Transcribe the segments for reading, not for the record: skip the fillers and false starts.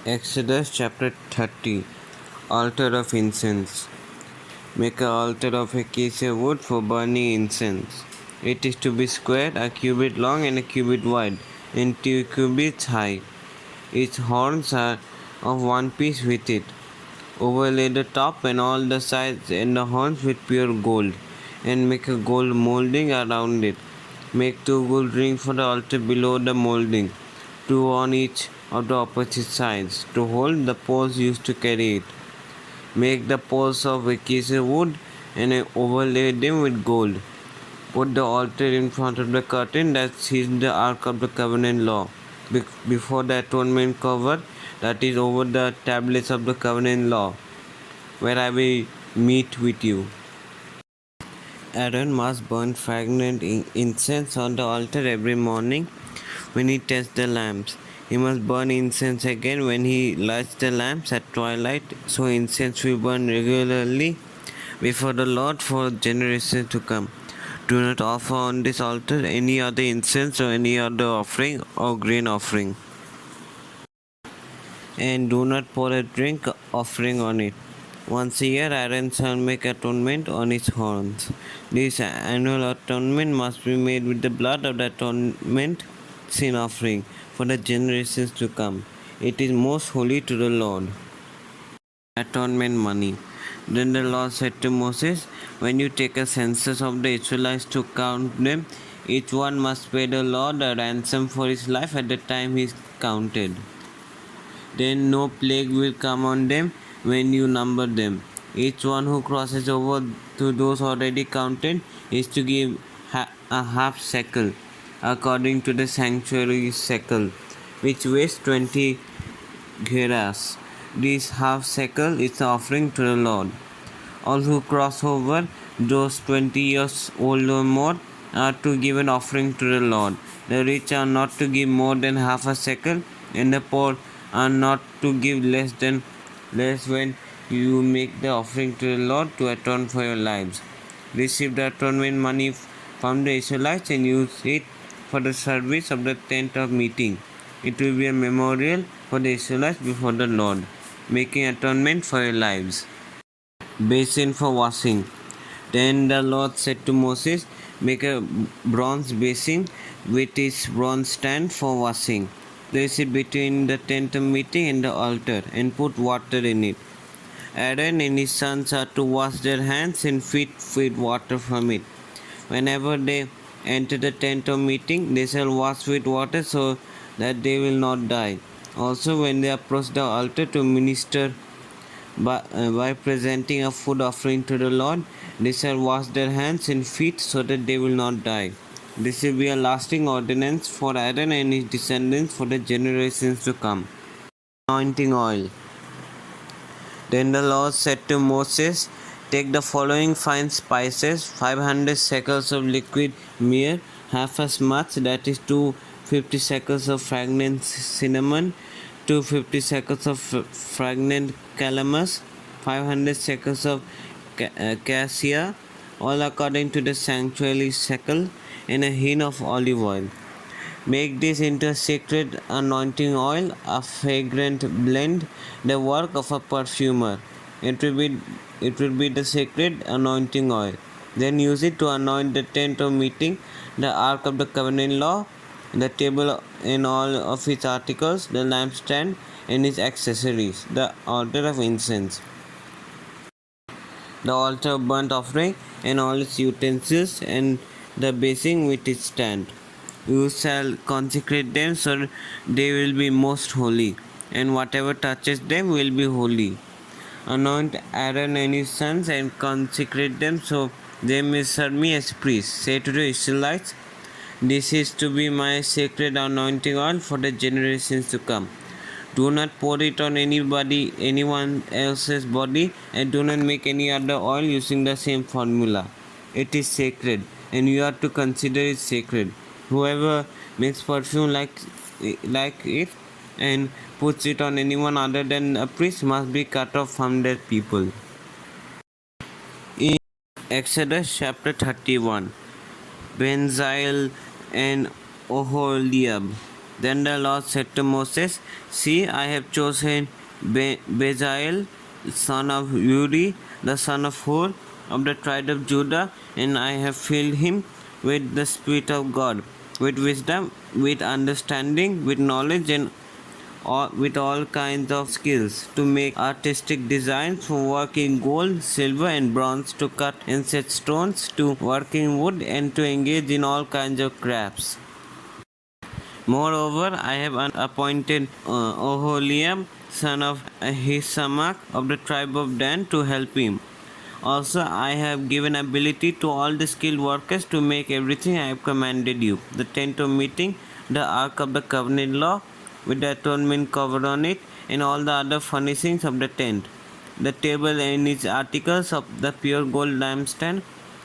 Exodus chapter 30. Altar of Incense. Make an altar of acacia wood for burning incense. It is to be square, a cubit long and a cubit wide, and 2 cubits high. Its horns are of one piece with it. Overlay the top and all the sides and the horns with pure gold, and make a gold molding around it. Make 2 gold rings for the altar below the molding, 2 on each of the opposite sides, to hold the poles used to carry it. Make the poles of acacia wood and overlay them with gold. Put the altar in front of the curtain that sees the Ark of the Covenant law, before the atonement cover that is over the tablets of the covenant law, where I will meet with you. Aaron must burn fragrant incense on the altar every morning when he tests the lamps. He must burn incense again when he lights the lamps at twilight, so incense will burn regularly before the Lord for generations to come. Do not offer on this altar any other incense or any other offering or grain offering. And do not pour a drink offering on it. Once a year, Aaron shall make atonement on his horns. This annual atonement must be made with the blood of the atonement sin offering for the generations to come. It is most holy to the Lord. Atonement money. Then the Lord said to Moses, when you take a census of the Israelites to count them, each one must pay the Lord a ransom for his life at the time he is counted. Then no plague will come on them when you number them. Each one who crosses over to those already counted is to give a half shekel, according to the sanctuary shekel, which weighs 20 gerahs. This half shekel is the offering to the Lord. All who cross over, those 20 years old or more, are to give an offering to the Lord. The rich are not to give more than half a shekel, and the poor are not to give less when you make the offering to the Lord to atone for your lives. Receive the atonement money from the Israelites and use it for the service of the tent of meeting. It will be a memorial for the Israelites before the Lord, making atonement for your lives. Basin for washing. Then the Lord said to Moses, make a bronze basin with its bronze stand for washing. Place it between the tent of meeting and the altar, and put water in it. Aaron and his sons are to wash their hands and feet with water from it. Whenever they enter the tent of meeting, they shall wash with water so that they will not die. Also, when they approach the altar to minister by presenting a food offering to the Lord, they shall wash their hands and feet so that they will not die. This will be a lasting ordinance for Aaron and his descendants for the generations to come. Anointing oil. Then the Lord said to Moses, take the following fine spices, 500 shekels of liquid myrrh, half as much, that is 250 shekels of fragrant cinnamon, 250 shekels of fragrant calamus, 500 shekels of cassia, all according to the sanctuary shekel, and a hin of olive oil. Make this into a sacred anointing oil, a fragrant blend, the work of a perfumer. It will be the sacred anointing oil. Then use it to anoint the tent of meeting, the ark of the covenant law, the table and all of its articles, the lampstand and its accessories, the altar of incense, the altar of burnt offering and all its utensils, and the basin with its stand. You shall consecrate them so they will be most holy, and whatever touches them will be holy. Anoint Aaron and his sons and consecrate them so they may serve me as priests. Say to the Israelites, this is to be my sacred anointing oil for the generations to come. Do not pour it on anyone else's body, and do not make any other oil using the same formula. It is sacred, and you are to consider it sacred. Whoever makes perfume like it and puts it on anyone other than a priest must be cut off from their people. In Exodus chapter 31, Benzail and Oholiab. Then the Lord said to Moses, See, I have chosen Bezalel, son of Uri, the son of Hur, of the tribe of Judah, and I have filled him with the Spirit of God, with wisdom, with understanding, with knowledge, and with all kinds of skills to make artistic designs, to work in gold, silver, and bronze, to cut and set stones, to work in wood, and to engage in all kinds of crafts. Moreover, I have appointed Oholiab, son of Ahisamach, of the tribe of Dan, to help him. Also, I have given ability to all the skilled workers to make everything I have commanded you: the tent of meeting, the ark of the covenant law, with the atonement cover on it, and all the other furnishings of the tent, the table and its articles of the pure gold lampstand,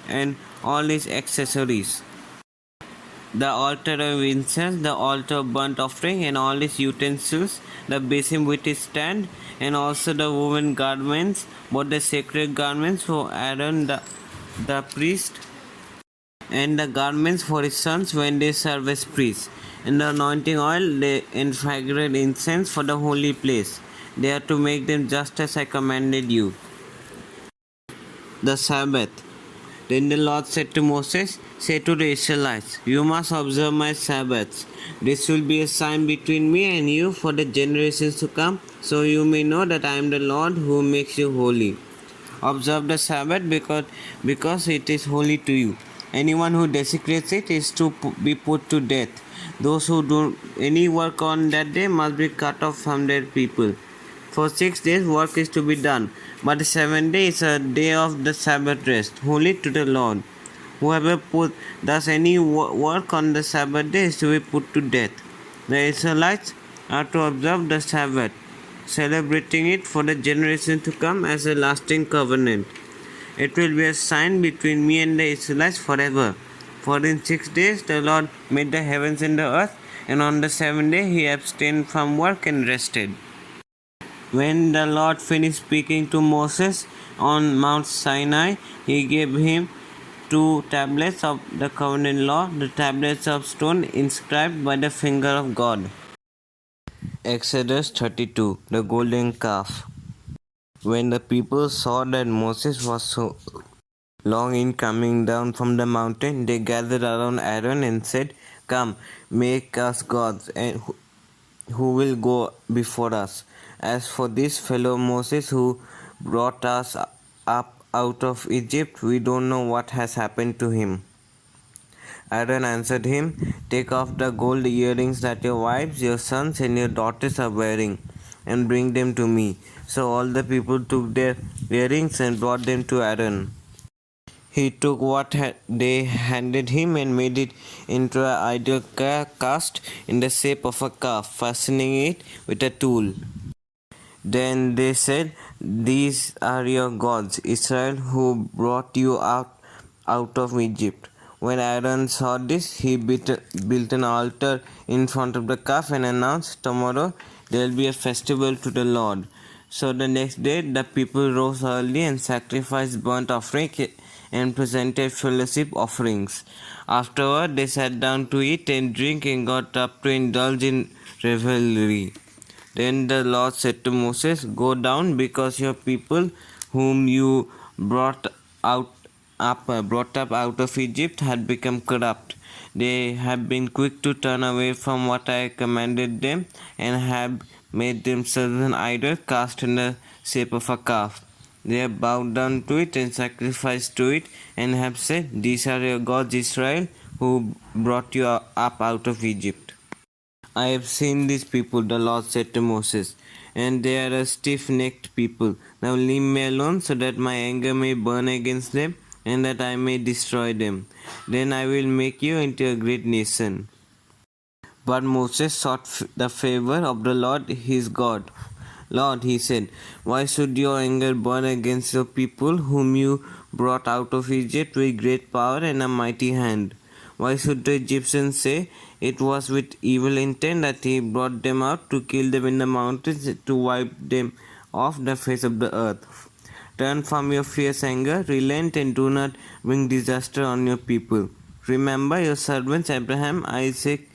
and all its accessories, the altar of incense, the altar of burnt offering, and all its utensils, the basin with its stand, and also the woven garments, both the sacred garments for Aaron the priest, and the garments for his sons when they serve as priests, and the anointing oil and fragrant incense for the holy place. They are to make them just as I commanded you. The Sabbath. Then the Lord said to Moses, Say to the Israelites, You must observe my Sabbaths. This will be a sign between me and you for the generations to come, so you may know that I am the Lord who makes you holy. Observe the Sabbath because it is holy to you. Anyone who desecrates it is to be put to death. Those who do any work on that day must be cut off from their people. For 6 days work is to be done, but the 7th day is a day of the Sabbath rest, holy to the Lord. Whoever does any work on the Sabbath day is to be put to death. The Israelites are to observe the Sabbath, celebrating it for the generations to come as a lasting covenant. It will be a sign between me and the Israelites forever. For in 6 days the Lord made the heavens and the earth, and on the 7th day he abstained from work and rested. When the Lord finished speaking to Moses on Mount Sinai, he gave him 2 tablets of the covenant law, the tablets of stone inscribed by the finger of God. Exodus 32, the golden calf. When the people saw that Moses was so long in coming down from the mountain, they gathered around Aaron and said, Come, make us gods, and who will go before us. As for this fellow Moses who brought us up out of Egypt, we don't know what has happened to him. Aaron answered him, Take off the gold earrings that your wives, your sons, and your daughters are wearing, and bring them to me. So all the people took their earrings and brought them to Aaron. He took what they handed him and made it into an idol cast in the shape of a calf, fastening it with a tool. Then they said, These are your gods, Israel, who brought you out of Egypt. When Aaron saw this, he built an altar in front of the calf and announced, Tomorrow there will be a festival to the Lord. So the next day the people rose early and sacrificed burnt offering and presented fellowship offerings. Afterward they sat down to eat and drink and got up to indulge in revelry. Then the Lord said to Moses, Go down, because your people whom you brought up out of Egypt had become corrupt. They have been quick to turn away from what I commanded them, and have made themselves an idol cast in the shape of a calf. They have bowed down to it and sacrificed to it, and have said, These are your gods, Israel, who brought you up out of Egypt. I have seen these people, the Lord said to Moses, and they are a stiff-necked people. Now leave me alone, so that my anger may burn against them, and that I may destroy them. Then I will make you into a great nation. But Moses sought the favor of the Lord his God. Lord, he said, Why should your anger burn against your people whom you brought out of Egypt with great power and a mighty hand? Why should the Egyptians say, It was with evil intent that he brought them out to kill them in the mountains, to wipe them off the face of the earth? Turn from your fierce anger, relent, and do not bring disaster on your people. Remember your servants Abraham, Isaac,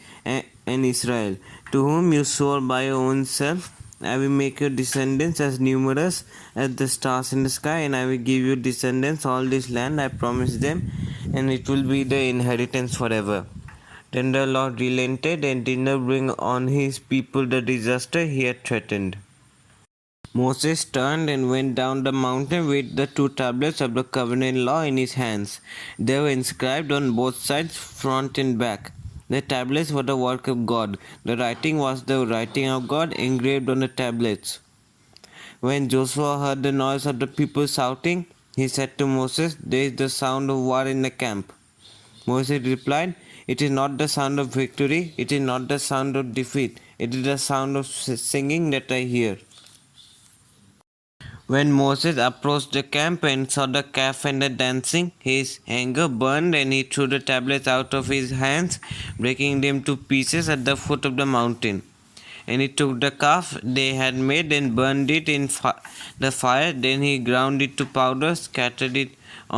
and Israel, to whom you swore by your own self, I will make your descendants as numerous as the stars in the sky, and I will give you descendants all this land I promised them, and it will be their inheritance forever. Then the Lord relented and did not bring on his people the disaster he had threatened. Moses turned and went down the mountain with the 2 tablets of the covenant law in his hands. They were inscribed on both sides, front and back. The tablets were the work of God. The writing was the writing of God engraved on the tablets. When Joshua heard the noise of the people shouting, he said to Moses, "There is the sound of war in the camp." Moses replied, "It is not the sound of victory, it is not the sound of defeat, it is the sound of singing that I hear." When Moses approached the camp and saw the calf and the dancing, his anger burned and he threw the tablets out of his hands, breaking them to pieces at the foot of the mountain. And he took the calf they had made and burned it in the fire. Then he ground it to powder, scattered it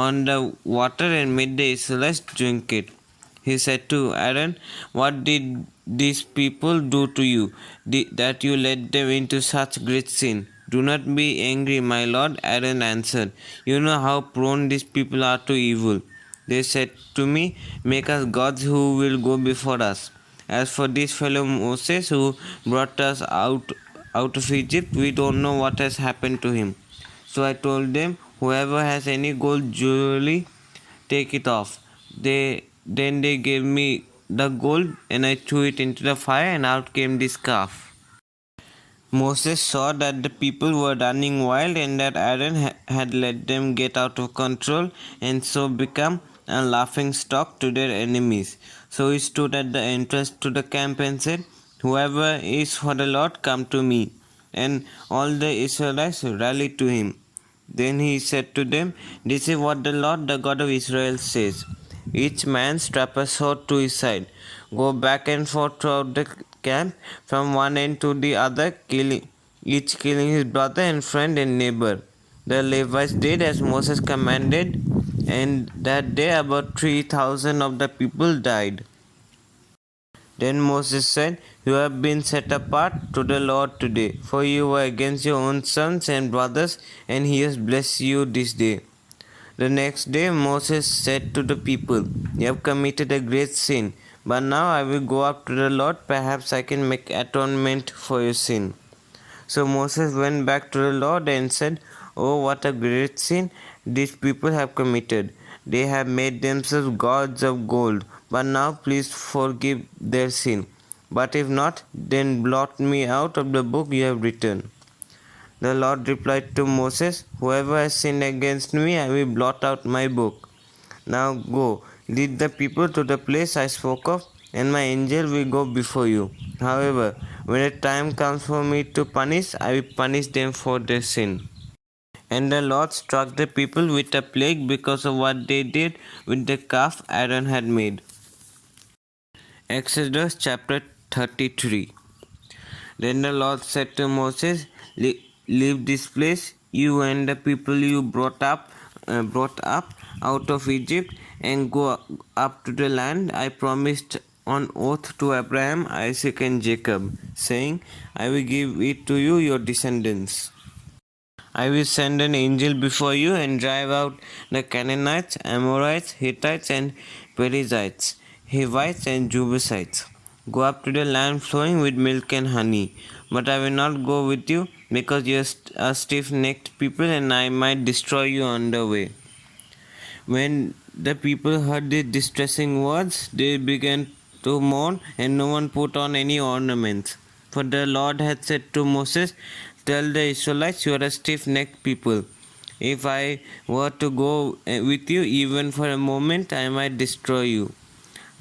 on the water, and made the Israelites drink it. He said to Aaron, "What did these people do to you, that you led them into such great sin?" "Do not be angry, my lord," Aaron answered. "You know how prone these people are to evil. They said to me, 'Make us gods who will go before us.' As for this fellow Moses who brought us out of Egypt, we don't know what has happened to him." So I told them, "Whoever has any gold jewelry, take it off." Then they gave me the gold, and I threw it into the fire, and out came this calf. Moses saw that the people were running wild and that Aaron had let them get out of control and so become a laughing stock to their enemies. So he stood at the entrance to the camp and said, "Whoever is for the Lord, come to me." And all the Israelites rallied to him. Then he said to them, "This is what the Lord, the God of Israel, says. Each man strap a sword to his side. Go back and forth throughout the camp from one end to the other, each killing his brother and friend and neighbor." The Levites did as Moses commanded, and that day about 3,000 of the people died. Then Moses said, "You have been set apart to the Lord today, for you were against your own sons and brothers, and he has blessed you this day." The next day Moses said to the people, "You have committed a great sin, but now I will go up to the Lord, perhaps I can make atonement for your sin." So Moses went back to the Lord and said, "Oh, what a great sin these people have committed. They have made themselves gods of gold, but now please forgive their sin. But if not, then blot me out of the book you have written." The Lord replied to Moses, "Whoever has sinned against me, I will blot out my book. Now go, lead the people to the place I spoke of, and my angel will go before you. However, when the time comes for me to punish, I will punish them for their sin." And the Lord struck the people with a plague because of what they did with the calf Aaron had made. Exodus chapter 33. Then the Lord said to Moses, "Leave this place, you and the people you brought up out of Egypt, and go up to the land I promised on oath to Abraham, Isaac, and Jacob, saying, 'I will give it to you, your descendants.' I will send an angel before you and drive out the Canaanites, Amorites, Hittites, and Perizzites, Hivites, and Jebusites. Go up to the land flowing with milk and honey. But I will not go with you, because you are a stiff-necked people, and I might destroy you on the way." When the people heard these distressing words, they began to mourn, and no one put on any ornaments. For the Lord had said to Moses, "Tell the Israelites, you are a stiff-necked people. If I were to go with you even for a moment, I might destroy you.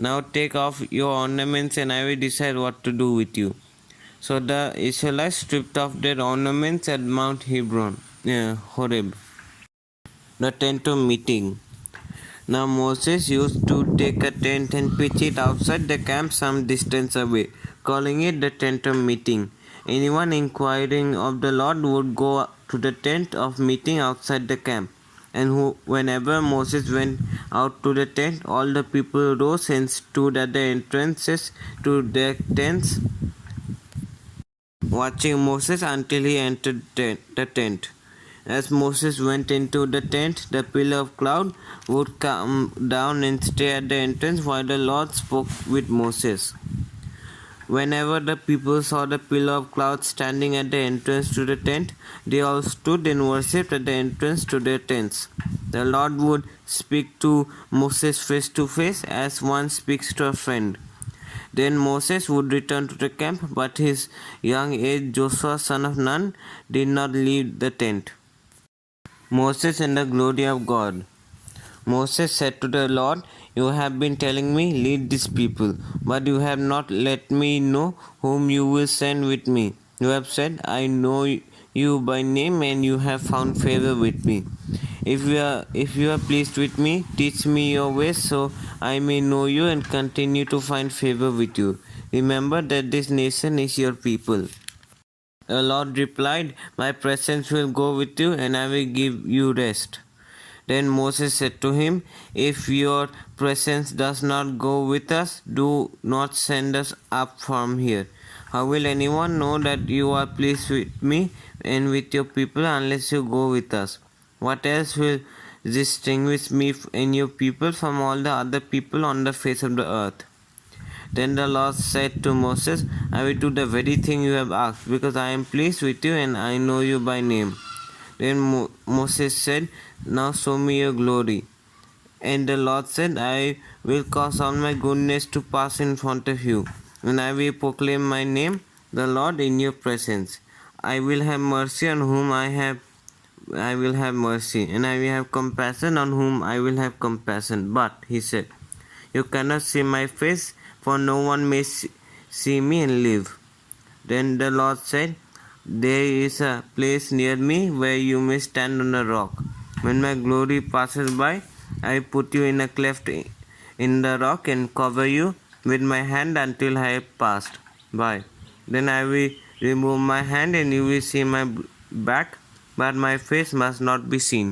Now take off your ornaments, and I will decide what to do with you." So the Israelites stripped off their ornaments at Mount Horeb, the tent of meeting. Now Moses used to take a tent and pitch it outside the camp some distance away, calling it the tent of meeting. Anyone inquiring of the Lord would go to the tent of meeting outside the camp. And whenever Moses went out to the tent, all the people rose and stood at the entrances to their tents, watching Moses until he entered the tent. As Moses went into the tent, the pillar of cloud would come down and stay at the entrance while the Lord spoke with Moses. Whenever the people saw the pillar of cloud standing at the entrance to the tent, they all stood and worshipped at the entrance to their tents. The Lord would speak to Moses face to face as one speaks to a friend. Then Moses would return to the camp, but his young age Joshua son of Nun did not leave the tent. Moses and the glory of God. Moses said to the Lord, "You have been telling me, lead these people, but you have not let me know whom you will send with me. You have said, I know you by name, and you have found favor with me. If you are pleased with me, teach me your ways so I may know you and continue to find favor with you. Remember that this nation is your people." The Lord replied, "My presence will go with you, and I will give you rest." Then Moses said to him, "If your presence does not go with us, do not send us up from here. How will anyone know that you are pleased with me and with your people unless you go with us? What else will distinguish me and your people from all the other people on the face of the earth?" Then the Lord said to Moses, "I will do the very thing you have asked, because I am pleased with you and I know you by name." Then Moses said, "Now show me your glory." And the Lord said, "I will cause all my goodness to pass in front of you, and I will proclaim my name, the Lord, in your presence. I will have mercy on whom I will have mercy, and I will have compassion on whom I will have compassion." But he said, "You cannot see my face, for no one may see me and live." Then the Lord said, "There is a place near me where you may stand on a rock. When my glory passes by, I will put you in a cleft in the rock and cover you with my hand until I have passed by. Then I will remove my hand and you will see my back, but my face must not be seen."